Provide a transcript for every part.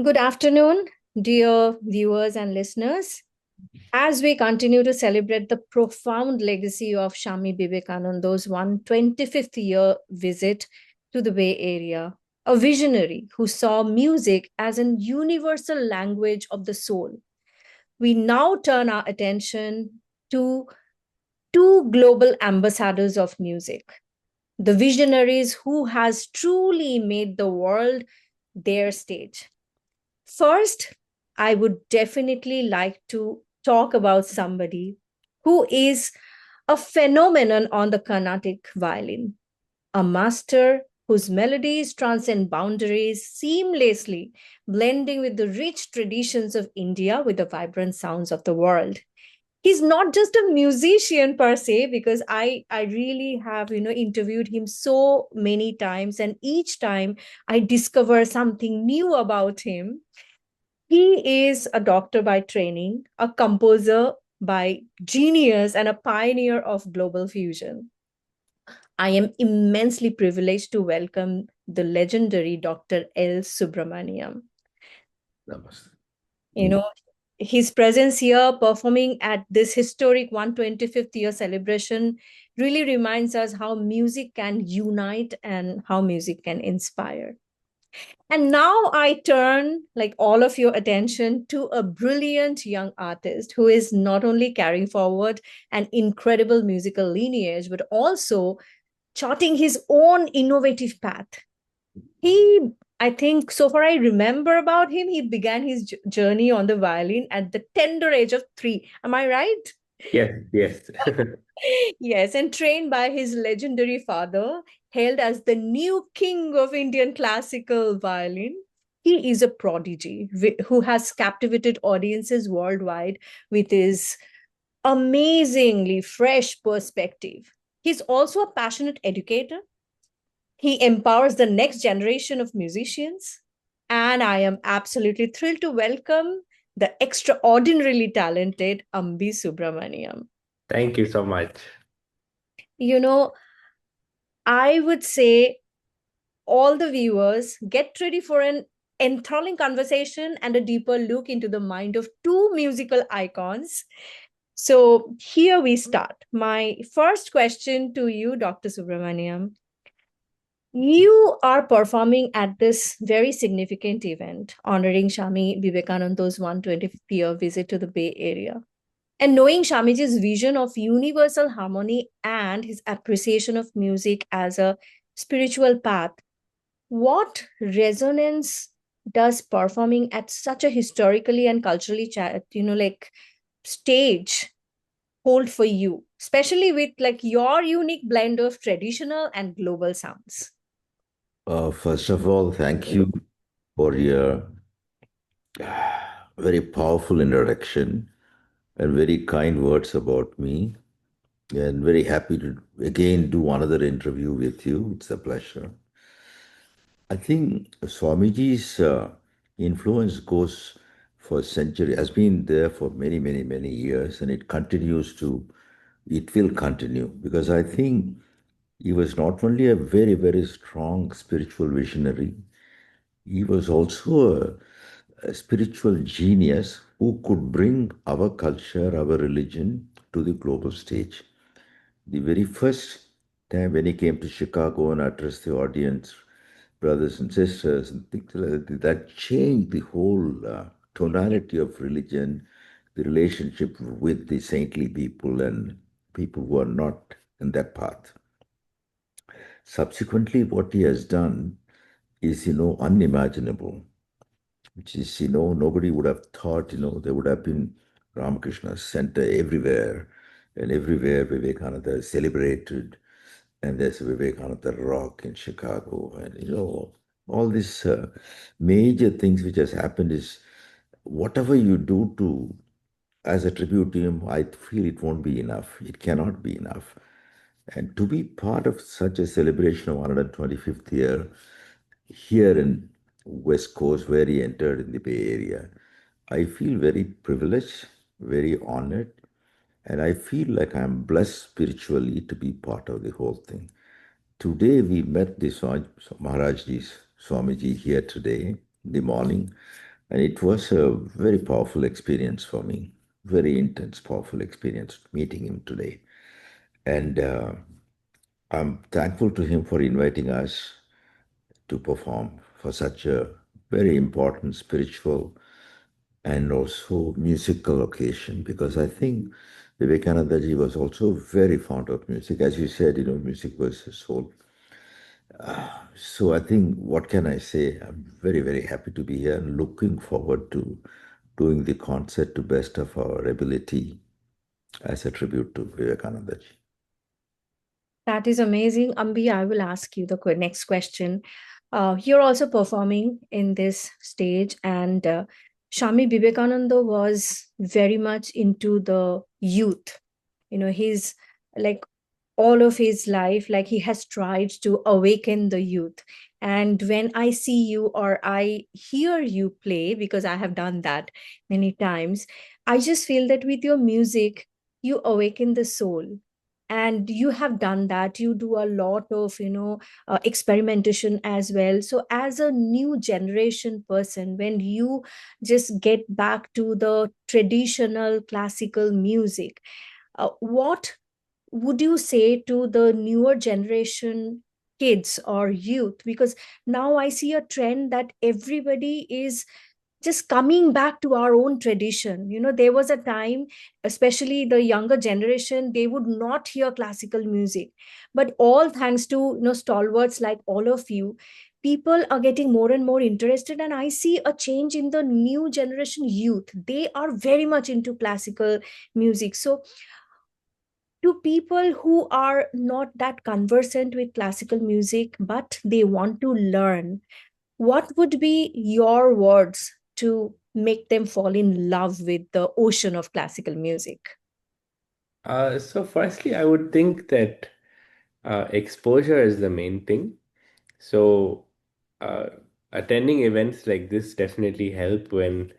Good afternoon, dear viewers and listeners. As we continue to celebrate the profound legacy of Swami Vivekananda's 125th year visit to the Bay Area, a visionary who saw music as an universal language of the soul, we now turn our attention to two global ambassadors of music, the visionaries who has truly made the world their stage. First, I would definitely like to talk about somebody who is a phenomenon on the Carnatic violin, a master whose melodies transcend boundaries seamlessly, blending with the rich traditions of India with the vibrant sounds of the world. He's not just a musician per se, because I really have interviewed him so many times, and each time I discover something new about him. He is a doctor by training, a composer by genius, and a pioneer of global fusion. I am immensely privileged to welcome the legendary Dr. L. Subramaniam. Namaste. You know, his presence here performing at this historic 125th year celebration really reminds us how music can unite and how music can inspire. And now I turn like all of your attention to a brilliant young artist who is not only carrying forward an incredible musical lineage, but also charting his own innovative path. He, I think, so far I remember about him, he began his journey on the violin at the tender age of 3. Am I right? Yes, yes. Yes, and trained by his legendary father, hailed as the new king of Indian classical violin. He is a prodigy who has captivated audiences worldwide with his amazingly fresh perspective. He's also a passionate educator. He empowers the next generation of musicians. And I am absolutely thrilled to welcome the extraordinarily talented Ambi Subramaniam. Thank you so much. You know, I would say all the viewers get ready for an enthralling conversation and a deeper look into the mind of two musical icons. So, here we start. My first question to you, Dr. Subramaniam. You are performing at this very significant event honoring Swami Vivekananda's 125th year visit to the Bay Area. And knowing Shamiji's vision of universal harmony and his appreciation of music as a spiritual path, what resonance does performing at such a historically and culturally like stage hold for you, especially with like your unique blend of traditional and global sounds? First of all, thank you for your very powerful introduction and very kind words about me. And very happy to again do another interview with you. It's a pleasure. I think Swamiji's influence goes for century, has been there for many, many, many years, and it will continue because I think he was not only a very, very strong spiritual visionary, he was also a spiritual genius who could bring our culture, our religion to the global stage. The very first time when he came to Chicago and addressed the audience, brothers and sisters, and things like that, that changed the whole tonality of religion, the relationship with the saintly people and people who are not in that path. Subsequently, what he has done is, unimaginable, which is, nobody would have thought, there would have been Ramakrishna center everywhere, and everywhere Vivekananda is celebrated, and there's a Vivekananda Rock in Chicago, and, all these major things which has happened is whatever you do to as a tribute to him, I feel it won't be enough. It cannot be enough. And to be part of such a celebration of 125th year here in West Coast, where he entered in the Bay Area, I feel very privileged, very honored, and I feel like I'm blessed spiritually to be part of the whole thing. Today we met the Maharajji, Swamiji here today in the morning. And it was a very powerful experience for me, very intense, powerful experience meeting him today. And I'm thankful to him for inviting us to perform for such a very important spiritual and also musical occasion, because I think Vivekananda ji was also very fond of music. As you said, music was his soul. So I think, what can I say? I'm very, very happy to be here and looking forward to doing the concert to best of our ability as a tribute to Vivekananda ji. That is amazing. Ambi, I will ask you the next question. You're also performing in this stage, and Shami Vivekananda was very much into the youth. He's like all of his life, like he has tried to awaken the youth. And when I see you or I hear you play, because I have done that many times, I just feel that with your music, you awaken the soul. And you have done that. You do a lot of experimentation as well. So as a new generation person, when you just get back to the traditional classical music, what would you say to the newer generation kids or youth? Because now I see a trend that everybody is just coming back to our own tradition. There was a time, especially the younger generation, they would not hear classical music. But all thanks to stalwarts like all of you, people are getting more and more interested, and I see a change in the new generation youth. They are very much into classical music. So to people who are not that conversant with classical music but they want to learn, what would be your words to make them fall in love with the ocean of classical music? So firstly, I would think that exposure is the main thing. So uh, attending events like this definitely help when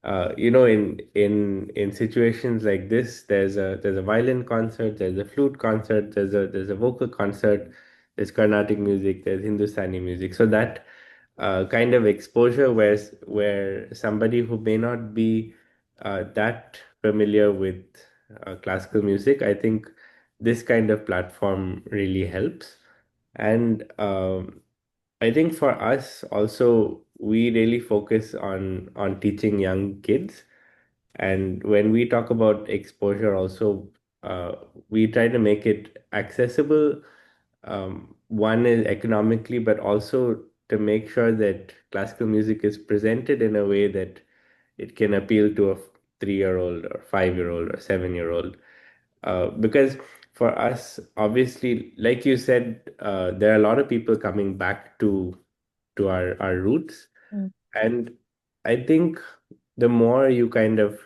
in situations like this, there's a violin concert, there's a flute concert, there's a vocal concert, there's Carnatic music, there's Hindustani music. So that kind of exposure where somebody who may not be that familiar with classical music, I think this kind of platform really helps. And I think for us also, we really focus on teaching young kids. And when we talk about exposure, also uh, we try to make it accessible. One is economically, but also to make sure that classical music is presented in a way that it can appeal to a 3-year-old or 5-year-old or 7-year-old. Because for us, obviously, like you said, there are a lot of people coming back to our roots. Mm. And I think the more you kind of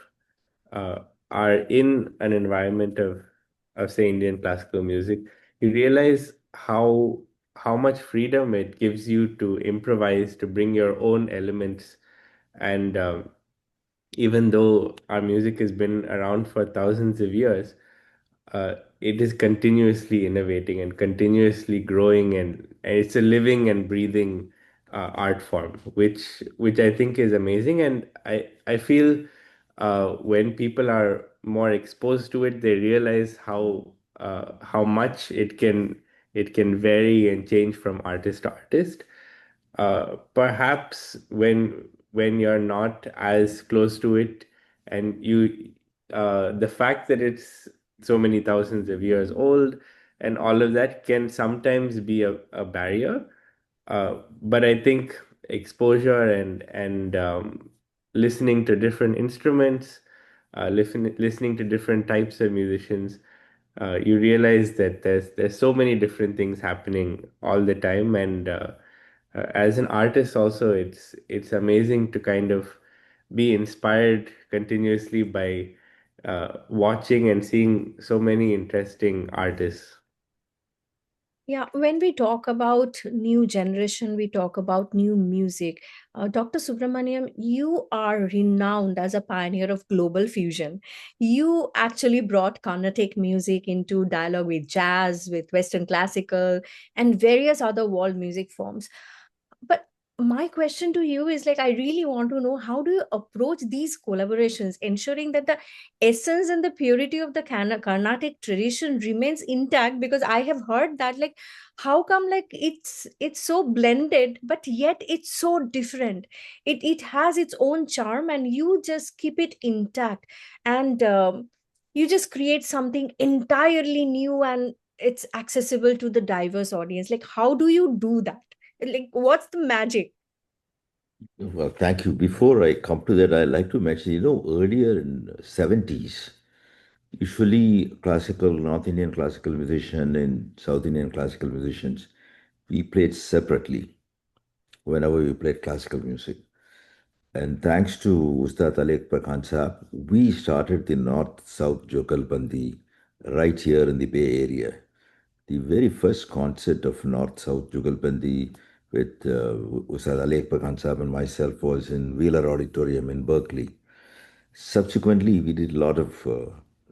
uh, are in an environment of say Indian classical music, you realize how much freedom it gives you to improvise, to bring your own elements. And even though our music has been around for thousands of years, it is continuously innovating and continuously growing, and it's a living and breathing art form, which I think is amazing. And I feel when people are more exposed to it, they realize how much it can vary and change from artist to artist. Perhaps when you're not as close to it, and the fact that it's so many thousands of years old and all of that can sometimes be a barrier. But I think exposure and listening to different instruments, listening to different types of musicians, you realize that there's so many different things happening all the time. And as an artist also, it's amazing to kind of be inspired continuously by watching and seeing so many interesting artists. Yeah, when we talk about new generation, we talk about new music. Dr. Subramaniam, you are renowned as a pioneer of global fusion. You actually brought Carnatic music into dialogue with jazz, with Western classical, and various other world music forms. But my question to you is like, I really want to know, how do you approach these collaborations, ensuring that the essence and the purity of the Carnatic tradition remains intact? Because I have heard that, like, how come, like, it's so blended, but yet it's so different. It has its own charm, and you just keep it intact, and you just create something entirely new, and it's accessible to the diverse audience. Like, how do you do that? Like, what's the magic? Well, thank you. Before I come to that, I'd like to mention, earlier in 70s, usually classical, North Indian classical musician and South Indian classical musicians, we played separately whenever we played classical music. And thanks to Ustad Ali Akbar Khan Saab, we started the North-South Jugalbandi right here in the Bay Area. The very first concert of North-South Jugalbandi with Ustad Ali Akbar Khan Saab and myself was in Wheeler Auditorium in Berkeley. Subsequently, we did a lot of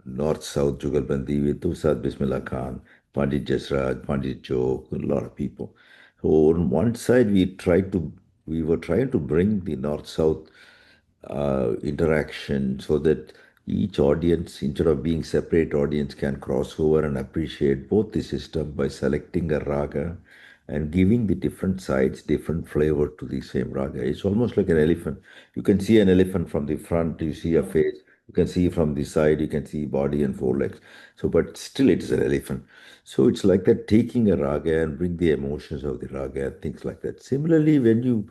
North-South Jugalbandi with Ustad Bismillah Khan, Pandit Jasraj, Pandit Joe, a lot of people. So on one side, we were trying to bring the North-South interaction so that each audience, instead of being separate audience, can cross over and appreciate both the system by selecting a raga and giving the different sides different flavor to the same raga. It's almost like an elephant. You can see an elephant from the front, you see a face, you can see from the side, you can see body and forelegs. So, but still it is an elephant. So it's like that, taking a raga and bring the emotions of the raga and things like that. Similarly, when you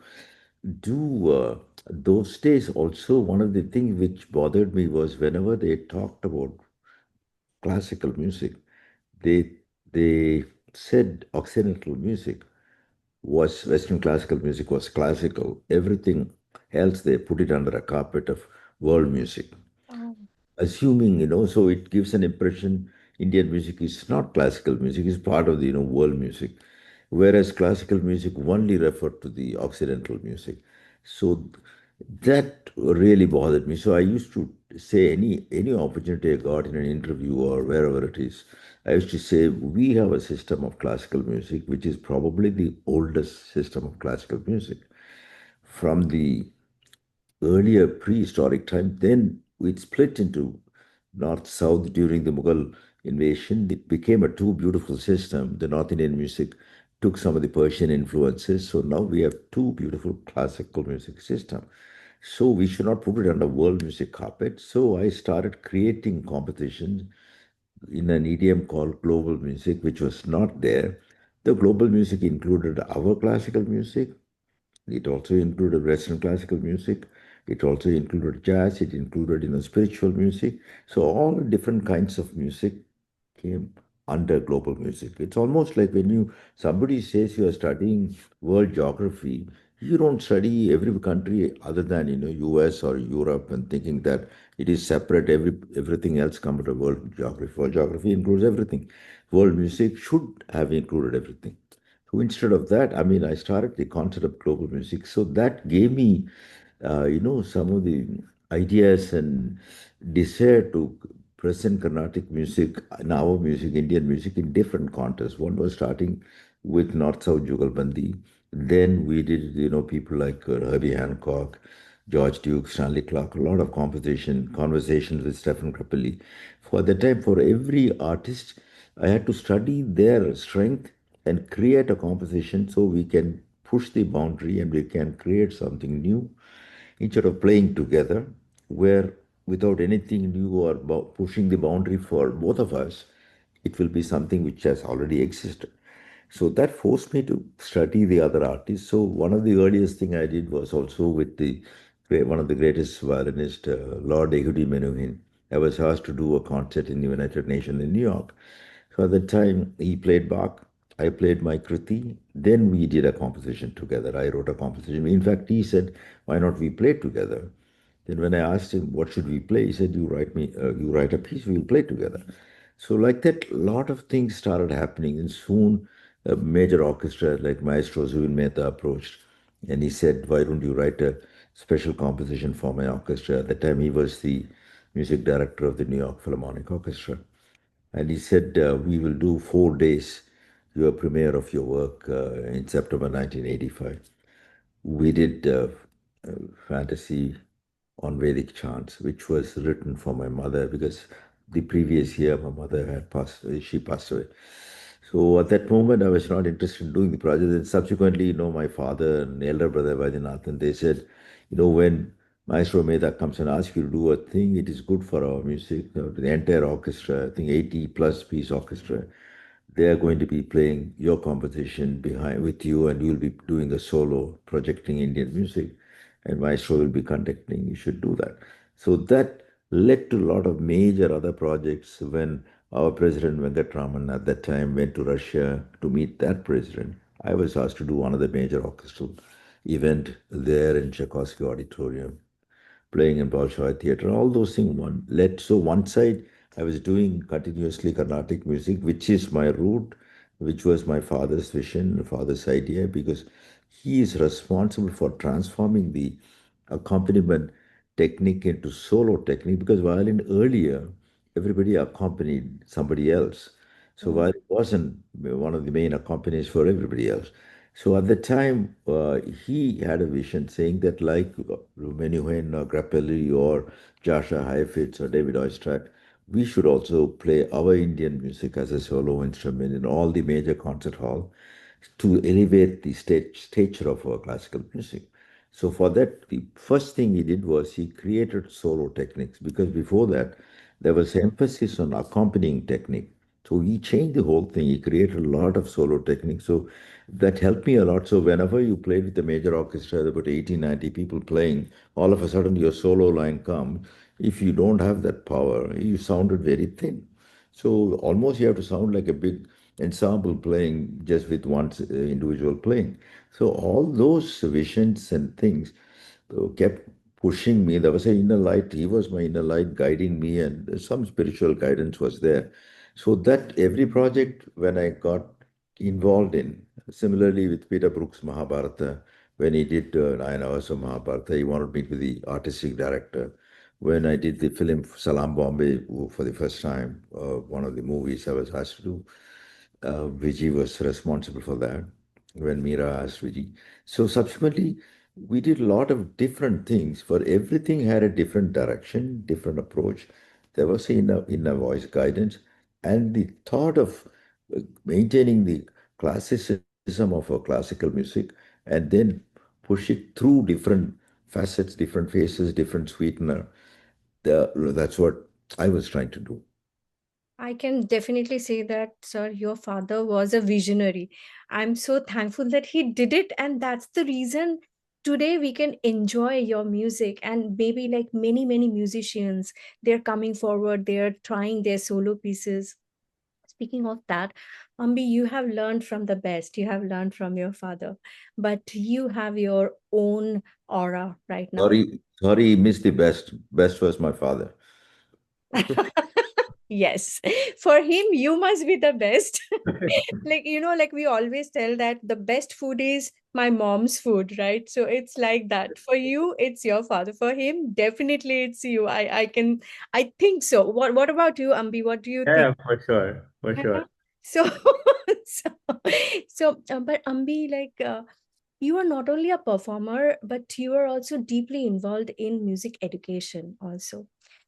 do those days also, one of the things which bothered me was whenever they talked about classical music, they they said Occidental music was Western classical music was classical. Everything else they put it under a carpet of world music, Oh. assuming, so it gives an impression Indian music is not classical music, is part of the, world music, whereas classical music only referred to the Occidental music. So that really bothered me. So I used to say, any opportunity I got in an interview or wherever it is, I used to say we have a system of classical music which is probably the oldest system of classical music from the earlier prehistoric time. Then it split into north south during the Mughal invasion. It became a two beautiful system. The North Indian music took some of the Persian influences. So now we have two beautiful classical music system. So we should not put it under world music carpet. So I started creating competitions in an idiom called global music, which was not there. The global music included our classical music, it also included Western classical music. It also included jazz. It included, spiritual music. So all different kinds of music came under global music. It's almost like when somebody says you are studying world geography, you don't study every country other than US or Europe and thinking that it is separate. Everything else comes under world geography. World geography includes everything. World music should have included everything. So instead of that, I mean, I started the concept of global music. So that gave me, some of the ideas and desire to present Carnatic music and our music, Indian music, in different contexts. One was starting with North-South Jugalbandi. Then we did, people like Herbie Hancock, George Duke, Stanley Clark, a lot of conversations with Stephen Grappelli. For the time, for every artist, I had to study their strength and create a composition so we can push the boundary and we can create something new instead of playing together where without anything new or pushing the boundary for both of us, it will be something which has already existed. So that forced me to study the other artists. So one of the earliest thing I did was also with the one of the greatest violinists, Lord Ehudi Menuhin. I was asked to do a concert in the United Nations in New York. So at the time he played Bach, I played my Kriti. Then we did a composition together. I wrote a composition. In fact, he said, "Why not we play together?" Then when I asked him what should we play, he said, you write a piece, we'll play together." So like that, a lot of things started happening, and soon a major orchestra like Maestro Zubin Mehta approached, and he said, "Why don't you write a special composition for my orchestra?" At the time, he was the music director of the New York Philharmonic Orchestra, and he said, "We will do 4 days your premiere of your work in September 1985." we did fantasy on Vedic chants, which was written for my mother because the previous year my mother had passed away, she passed away. So at that moment, I was not interested in doing the project. And subsequently, my father and elder brother Vaidyanathan, they said, when Maestro Mehta comes and asks you to do a thing, it is good for our music. The entire orchestra, I think 80 plus piece orchestra, they are going to be playing your composition behind with you, and you'll be doing a solo, projecting Indian music, and Maestro will be conducting. You should do that. So that led to a lot of major other projects. When our president Venkatraman at that time went to Russia to meet that president, I was asked to do one of the major orchestral event there in Tchaikovsky Auditorium, playing in Bolshoi Theatre, all those things one led. So one side, I was doing continuously Carnatic music, which is my root, which was my father's vision, father's idea, because he is responsible for transforming the accompaniment technique into solo technique. Because violin earlier, everybody accompanied somebody else. So Mm. violin wasn't one of the main accompanist for everybody else. So at the time, he had a vision saying that, like Menuhin or Grappelli or Joshua Heifetz or David Oistrakh, we should also play our Indian music as a solo instrument in all the major concert hall to elevate the stature of our classical music. So for that, the first thing he did was he created solo techniques, because before that there was emphasis on accompanying technique. So he changed the whole thing. He created a lot of solo techniques. So that helped me a lot. So whenever you played with the major orchestra, about 80, 90 people playing, all of a sudden your solo line comes. If you don't have that power, you sounded very thin. So almost you have to sound like a big ensemble playing just with one individual playing. So all those visions and things kept pushing me. There was an inner light. He was my inner light guiding me, and some spiritual guidance was there. So that every project when I got involved in, similarly with Peter Brook's Mahabharata, when he did 9 hours of Mahabharata, he wanted me to be the artistic director. When I did the film Salam Bombay for the first time, one of the movies I was asked to do, Vijay was responsible for that when Meera asked Vijay. So subsequently, we did a lot of different things. For everything had a different direction, different approach. There was inner voice guidance, and the thought of maintaining the classicism of our classical music, and then push it through different facets, different faces, different sweetener. That's what I was trying to do. I can definitely say that, sir, your father was a visionary. I'm so thankful that he did it, and that's the reason today we can enjoy your music. And maybe like many, many musicians, they're coming forward, they're trying their solo pieces. Speaking of that, Ambi, you have learned from the best. You have learned from your father, but you have your own aura right now. Sorry, missed the best. Best was my father. Yes, for him, you must be the best. Like, like we always tell that the best food is my mom's food, right? So it's like that. For you, it's your father. For him, definitely it's you. I think so. What about you, Ambi? What do you think? Yeah, for sure, for Yeah. sure. So, so, but Ambi, you are not only a performer, but you are also deeply involved in music education also.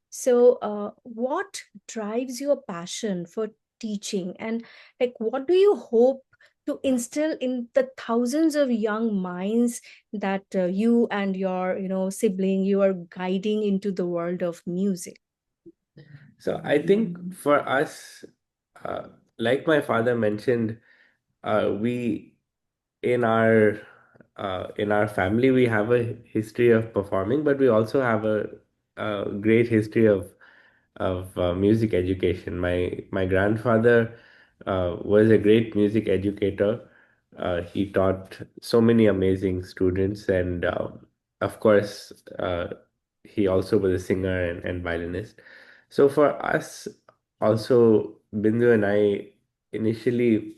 So, what drives your passion for teaching, and like, what do you hope to instill in the thousands of young minds that you and your, sibling, you are guiding into the world of music? So I think for us, uh, like my father mentioned, we in our family we have a history of performing, but we also have a great history of music education. My grandfather was a great music educator. He taught so many amazing students, and of course, he also was a singer and violinist. So for us, also Bindu and I initially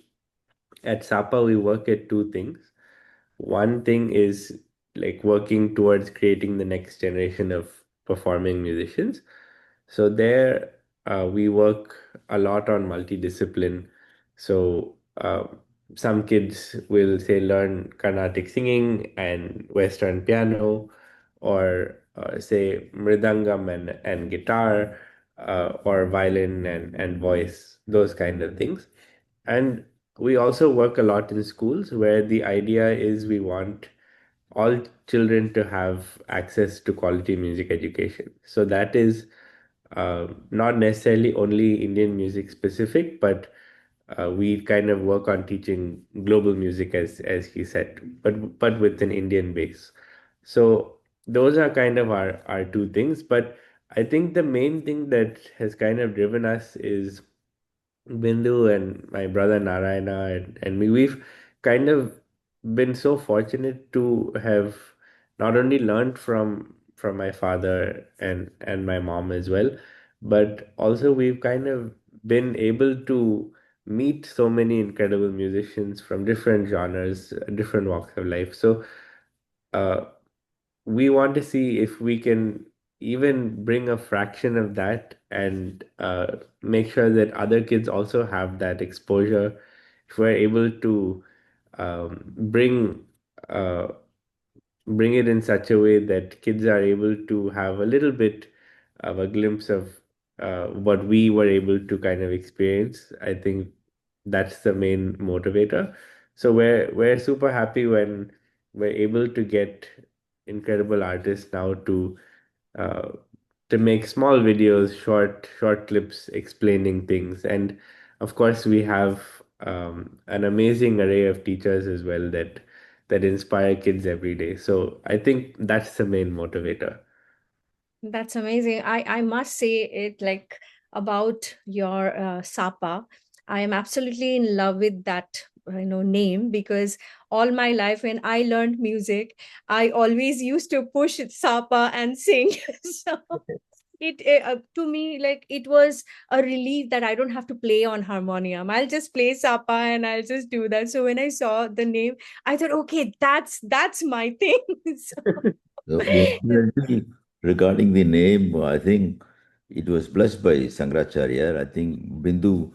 at Sapa we work at two things. One thing is like working towards creating the next generation of performing musicians. So there we work a lot on multidiscipline. So some kids will say learn Carnatic singing and Western piano, or say mridangam and guitar, or violin and voice, those kind of things. And we also work a lot in schools where the idea is we want all children to have access to quality music education. So that is not necessarily only Indian music specific, but we kind of work on teaching global music, as he said, but with an Indian base. So those are kind of our two things. But I think the main thing that has kind of driven us is Bindu and my brother Narayana and me. We've kind of been so fortunate to have not only learned from my father and my mom as well, but also we've kind of been able to meet so many incredible musicians from different genres, different walks of life. So uh, we want to see if we can even bring a fraction of that and make sure that other kids also have that exposure. If we're able to bring uh, bring it in such a way that kids are able to have a little bit of a glimpse of what we were able to kind of experience, I think that's the main motivator. So we're super happy when we're able to get incredible artists now uh, to make small videos, short clips explaining things. And of course, we have an amazing array of teachers as well that inspire kids every day. So I think that's the main motivator. That's amazing. I must say it like about your Sapa. I am absolutely in love with that name because all my life when I learned music, I always used to push Sapa and sing. So to me like it was a relief that I don't have to play on harmonium. I'll just play Sapa and I'll just do that. So when I saw the name, I thought, okay, that's my thing. So, So, incidentally, regarding the name, I think it was blessed by Sangracharya. I think Bindu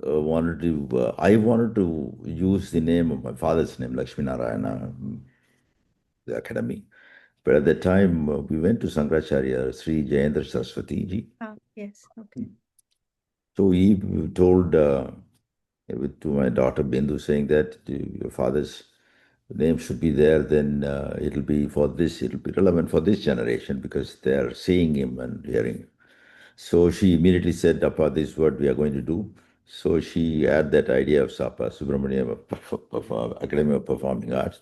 wanted to, I wanted to use the name of my father's name, Lakshmi Narayana, the academy. But at that time, we went to Sangracharya, Sri Jayendra Saraswati ji. yes, okay. So he told to my daughter Bindu, saying that your father's name should be there, then it'll be for this, it'll be relevant for this generation because they're seeing him and hearing him. So she immediately said, Appa, this is what we are going to do. So she had that idea of SAPA, Subramaniam Academy of Performing Arts.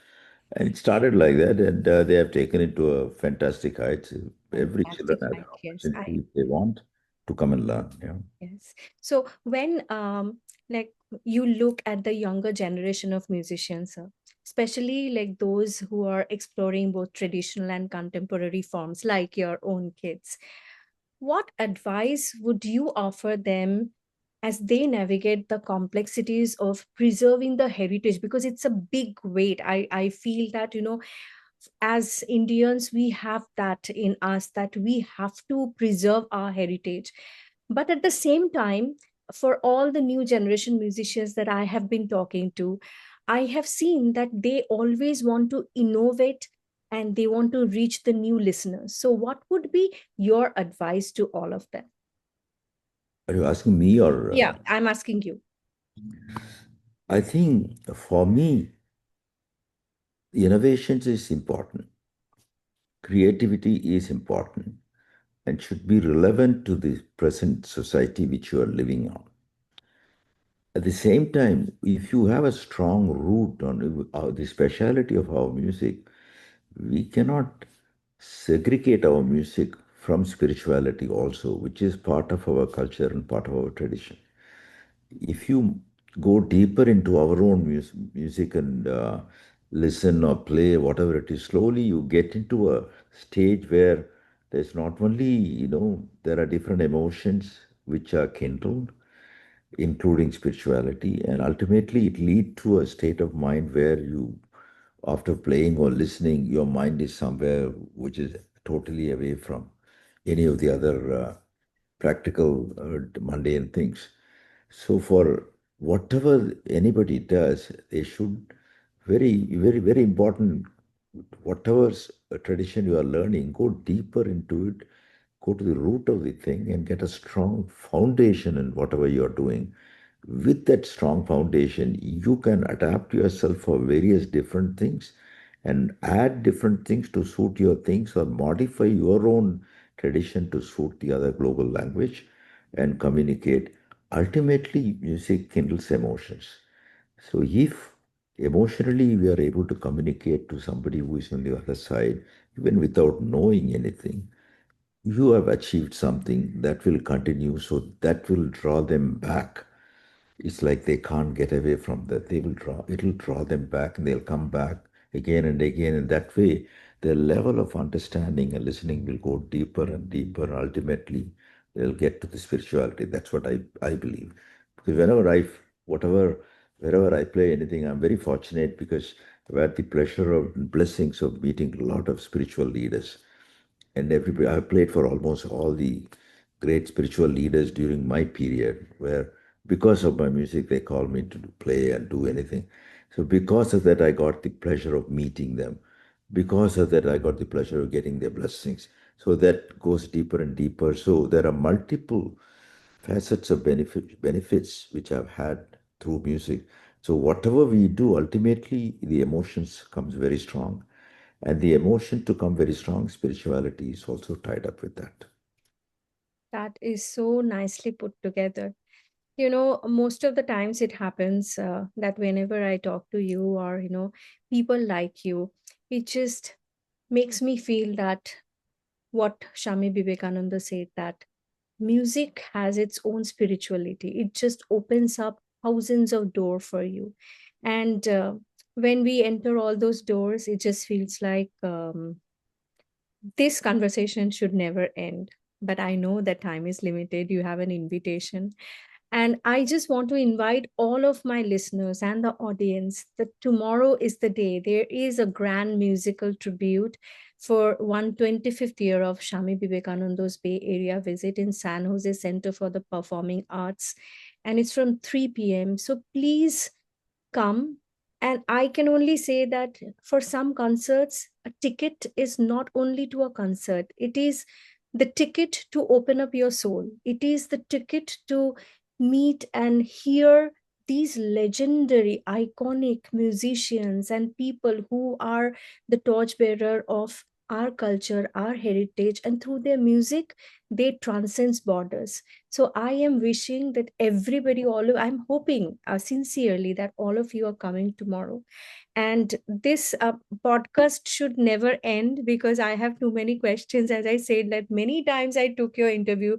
And it started like that, and they have taken it to a fantastic heights. Every children Fantastic has an height, yes. opportunity if they want to come and learn. Yeah. Yes. So when like you look at the younger generation of musicians, especially like those who are exploring both traditional and contemporary forms, like your own kids, what advice would you offer them as they navigate the complexities of preserving the heritage? Because it's a big weight. I feel that, as Indians, we have that in us that we have to preserve our heritage. But at the same time, for all the new generation musicians that I have been talking to, I have seen that they always want to innovate and they want to reach the new listeners. So, what would be your advice to all of them? Are you asking me or? Yeah, I'm asking you. I think for me, innovations is important. Creativity is important and should be relevant to the present society which you are living on. At the same time, if you have a strong root on the speciality of our music, we cannot segregate our music from spirituality also, which is part of our culture and part of our tradition. If you go deeper into our own music and listen or play whatever it is, slowly you get into a stage where there's not only, there are different emotions which are kindled, including spirituality, and ultimately it lead to a state of mind where you, after playing or listening, your mind is somewhere which is totally away from any of the other practical mundane things. So for whatever anybody does, they should very important. Whatever tradition you are learning, go deeper into it, go to the root of the thing, and get a strong foundation in whatever you are doing. With that strong foundation, you can adapt yourself for various different things and add different things to suit your things or modify your own tradition to suit the other global language and communicate. Ultimately, music kindles emotions. So, if emotionally we are able to communicate to somebody who is on the other side, even without knowing anything, you have achieved something that will continue. So, that will draw them back. It's like they can't get away from that. It'll draw them back and they'll come back again and again. And that way, their level of understanding and listening will go deeper and deeper. And ultimately, they'll get to the spirituality. That's what I believe. Because whatever, wherever I play anything, I'm very fortunate because I've had the pleasure of blessings of meeting a lot of spiritual leaders and everybody. I've played for almost all the great spiritual leaders during my period, where because of my music they called me to play and do anything. So because of that, I got the pleasure of meeting them. Because of that, I got the pleasure of getting their blessings. So that goes deeper and deeper. So there are multiple facets of benefits which I've had through music. So whatever we do, ultimately the emotions comes very strong. And the emotion to come very strong, spirituality is also tied up with that. That is so nicely put together. You know, most of the times it happens that whenever I talk to you or, people like you, it just makes me feel that what Shami Vivekananda said, that music has its own spirituality. It just opens up thousands of doors for you. And when we enter all those doors, it just feels like this conversation should never end. But I know that time is limited. You have an invitation. And I just want to invite all of my listeners and the audience that tomorrow is the day. There is a grand musical tribute for 125th year of Shami Vivekananda's Bay Area visit in San Jose Center for the Performing Arts. And it's from 3 p.m. So please come. And I can only say that for some concerts, a ticket is not only to a concert, it is the ticket to open up your soul. It is the ticket to meet and hear these legendary, iconic musicians and people who are the torchbearer of our culture, our heritage, and through their music, they transcends borders. So I am wishing that everybody, I'm hoping sincerely that all of you are coming tomorrow. And this podcast should never end because I have too many questions. As I said, that many times I took your interview,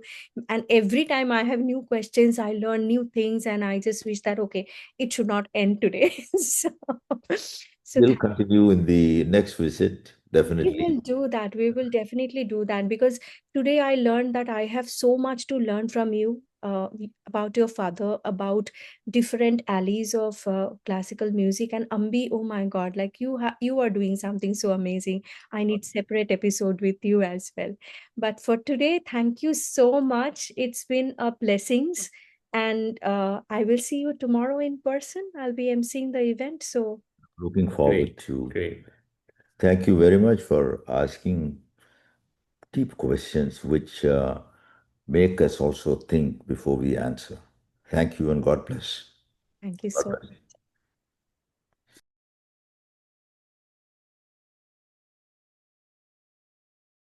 and every time I have new questions, I learn new things, and I just wish that, okay, it should not end today. So We'll continue in the next visit, we definitely. will do that. We will definitely do that because today I learned that I have so much to learn from you about your father, about different alleys of classical music, and Ambi. Oh my God! Like you are doing something so amazing. I need separate episode with you as well. But for today, thank you so much. It's been a blessings, and I will see you tomorrow in person. I'll be emceeing the event. So Looking forward Great, to. great. Thank you very much for asking deep questions, which make us also think before we answer. Thank you and God bless. thank you God so bless.